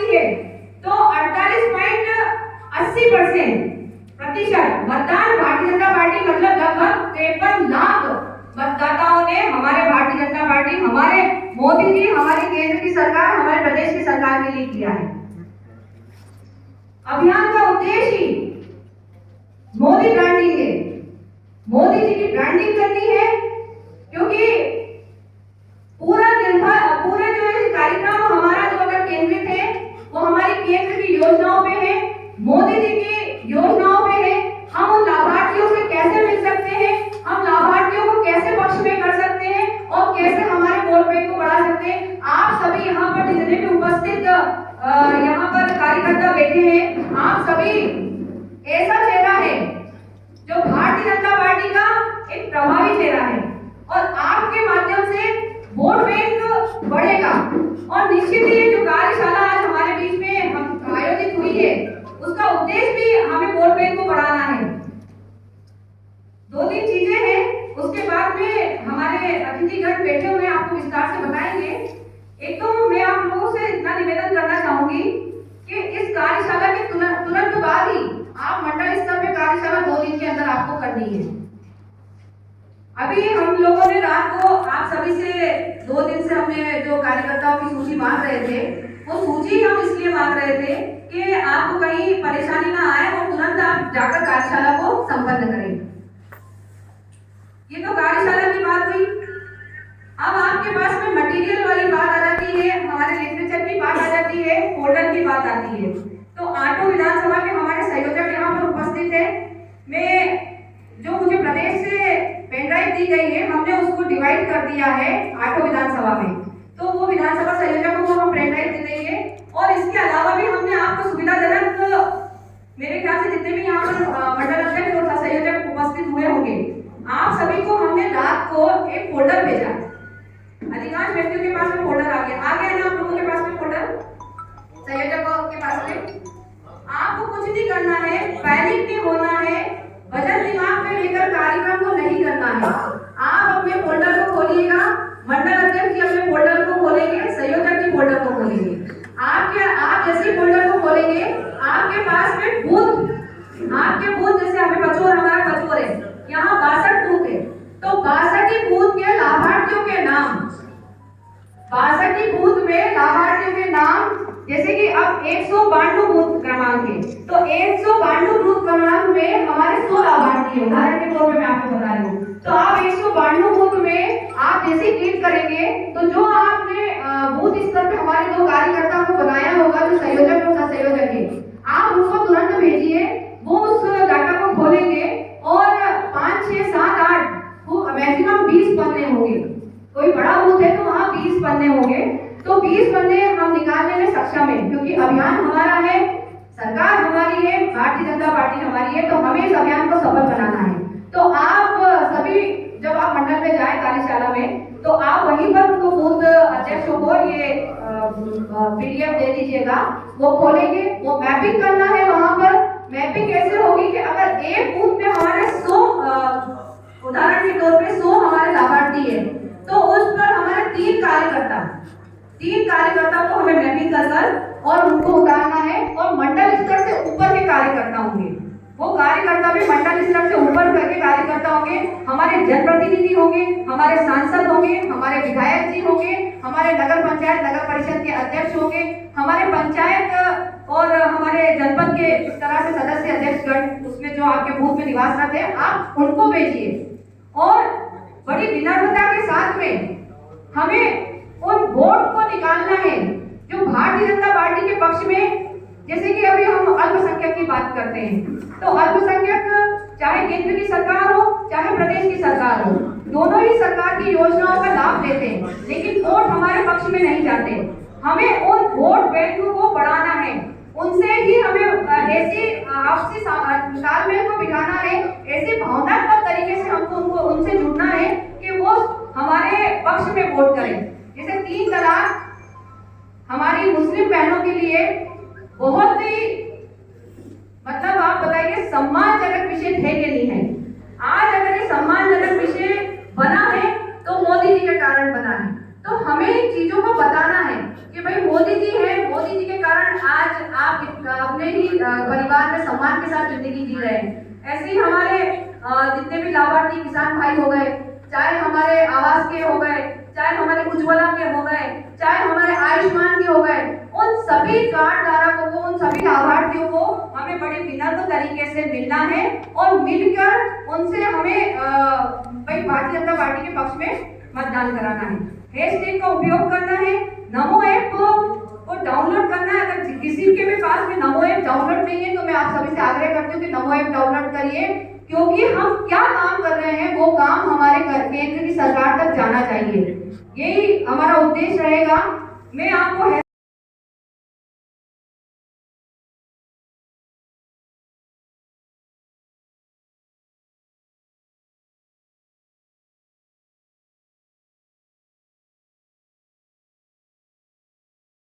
की है तो 48.80% मतदान भारतीय जनता पार्टी, मतलब लगभग 53 लाख मतदाताओं ने हमारे भारतीय जनता पार्टी, हमारे मोदी जी, हमारी केंद्र की सरकार, हमारे प्रदेश की सरकार के लिए किया है। अभियान का उद्देश्य ही मोदी ब्रांडिंग है, मोदी जी की ब्रांडिंग करनी है, क्योंकि पूरा जो कार्यक्रम हमारा जो अगर केंद्रित है वो हमारी केंद्र की योजनाओं पे है, मोदी जी की योजनाओं पे है। हम उन लाभार्थियों से कैसे मिल सकते हैं, हम लाभार्थियों को कैसे पक्ष में कर सकते हैं और कैसे हमारे वोट बैंक को बढ़ा सकते हैं। आप सभी यहाँ पर जितने भी उपस्थित यहाँ पर कार्यकर्ता बैठे हैं, आप सभी ऐसा चेहरा है जो भारतीय जनता पार्टी का एक प्रभावी चेहरा है और आपके माध्यम से वोट बैंक बढ़ेगा। और निश्चित ही ये जो कार्यशाला आज हमारे बीच में हम आयोजित हुई है उसका उद्देश्य भी हमें वोट बैंक को बढ़ाना है। 2-3 चीजें हैं, उसके बाद में हमारे अतिथिगण बैठे हुए आपको विस्तार से बताएंगे। एक तो मैं आप लोगों से इतना निवेदन करना चाहूंगी कि इस कार्यशाला के तुरंत बाद ही आप मंडल स्तर पे कार्यशाला 2 दिन के अंदर आपको करनी है। अभी हम लोगों ने रात को आप सभी से 2 दिन से हमने जो कार्यकर्ताओं की सूची मांग रहे थे, वो सूची हम इसलिए मांग रहे थे कि आपको कहीं परेशानी ना आए और तुरंत आप जाकर कार्यशाला को संपन्न करें। ये तो कार्यशाला की बात हुई। अब आपके पास में मटेरियल वाली बात आ जाती है, हमारे लिटरेचर की बात आ जाती है, फोल्डर की बात आती है। तो आटो विधानसभा के हमारे संयोजक यहाँ पर उपस्थित है। मैं जो मुझे प्रदेश से पेन ड्राइव दी गई है, हमने उसको डिवाइड कर दिया है आटो विधानसभा में, तो वो विधानसभा संयोजकों को हम पेन ड्राइव दे देंगे। और इसके अलावा भी हमने आपको सुविधाजनक, मेरे ख्याल से जितने भी यहाँ पर मंडल अध्यक्ष और संयोजक उपस्थित हुए होंगे, आप सभी को हमने रात को एक फोल्डर भेजा। अधिकांश व्यक्तियों के पास में फोल्डर आ गया है ना, आप लोगों के पास में फोल्डर, संयोजकों के पास में। आपको कुछ नहीं करना है, पैनिक नहीं होना है, वजन दिमाग में लेकर कार्यक्रम को नहीं करना है। आप अपने फोल्डर को खोलिएगा, मंडल अध्यक्ष जी अपने फोल्डर को खोलेंगे, संयोजक जी फोल्डर को खोलेंगे। आप जैसे फोल्डर को खोलेंगे आपके पास में बूथ, जैसे हमें पचोर, हमारा पचोर है, यहाँ 62 बूथ है, तो 62 बूथ के लाभार्थियों के नाम, 62 बूथ में लाभार्थियों के नाम, जैसे कि अब 192 बूथ क्रमांक है, तो 192 बूथ क्रमांक में हमारे 100 लाभार्थी है। उदाहरण के तौर पे मैं आपको बता रही हूँ, तो आप 192 बूथ में आप जैसे क्लिक करेंगे तो जो आपने बूथ स्तर पे हमारे 2 कार्यकर्ताओं को बनाया होगा, जो संयोजक और सहसंयोजक है, आप उनको तुरंत भेजिए। वो उस डाटा को खोलेंगे और 5, 6, 7, 8 मैक्सिमम 20 पन्ने होंगे। कोई बड़ा बूथ है तो वहाँ 20 पन्ने होंगे, तो 20 पन्ने हम निकालने में सक्षम है, क्योंकि अभियान हमारा है, सरकार हमारी है, भारतीय जनता पार्टी हमारी है, तो हमें इस अभियान को सफल बनाना है। तो आप सभी जब आप मंडल में जाए कार्यशाला में, तो आप वहीं पर उनको बूथ अध्यक्षों को ये PDF दे दीजिएगा, वो खोलेंगे। वो मैपिंग करना है, वहां पर मैपिंग कैसे होगी कि अगर एक बूथ में हमारे 100, उदाहरण के तौर पे 100 हमारे लाभार्थी है, तो उस पर हमारे 3 कार्यकर्ता को हमें मैपिंग कर और उनको उतारना है। और मंडल स्तर से ऊपर के कार्यकर्ता होंगे, वो कार्यकर्ता भी मंडल स्तर से ऊपर करके कार्यकर्ता होंगे, हमारे जनप्रतिनिधि होंगे, हमारे सांसद होंगे, हमारे विधायक जी होंगे, हमारे नगर पंचायत नगर परिषद के अध्यक्ष होंगे, हमारे पंचायत और हमारे जनपद के इस तरह से सदस्य अध्यक्षगण, उसमें जो आपके बूथ में निवासरत है, आप उनको भेजिए। और बड़ी विनम्रता के साथ में हमें उन वोट को निकालना है जो भारतीय जनता पार्टी के पक्ष में, जैसे कि अभी हम अल्पसंख्यक की बात करते हैं, तो अल्पसंख्यक चाहे केंद्र की सरकार हो चाहे प्रदेश की सरकार हो, दोनों ही सरकार की योजनाओं का लाभ लेते हैं, लेकिन वोट हमारे पक्ष में नहीं जाते। हमें उन वोट बैंक को बढ़ाना है, उनसे ही हमें ऐसे आपसी तालमेल को बिठाना है, ऐसे भावनात्मक तरीके से हमको उनसे जुड़ना है कि वो हमारे पक्ष में वोट करें। जैसे 3 तलाक हमारी मुस्लिम बहनों के लिए बहुत ही, मतलब आप बताइए, सम्मानजनक विषय थे कि नहीं है। आज अगर ये सम्मानजनक विषय बना है तो मोदी जी के कारण बना है, तो हमें इन चीजों को बताना है कि भाई मोदी जी है, मोदी जी के कारण आप अपने ही परिवार में सम्मान के साथ जिंदगी जी रहे हैं। ऐसे ही हमारे जितने भी लाभार्थी किसान भाई हो गए, चाहे हमारे आवास के हो गए, चाहे हमारे उज्ज्वला के हो गए, चाहे हमारे आयुष्मान के हो गए, उन सभी कार्ड धारकों को, उन सभी लाभार्थियों को हमें बड़े विनम्र तरीके से मिलना है और मिलकर उनसे हमें भाई भारतीय जनता पार्टी के पक्ष में मतदान कराना है। हैशटैग का उपयोग करना है, नमो ऐप को डाउनलोड करना है। अगर किसी के भी पास में नमो ऐप डाउनलोड नहीं है तो मैं आप सभी से आग्रह करती हूँ कि नमो ऐप डाउनलोड करिए, क्योंकि हम क्या काम कर रहे हैं वो काम हमारे केंद्र की सरकार तक जाना चाहिए। यही हमारा उद्देश्य रहेगा। मैं आपको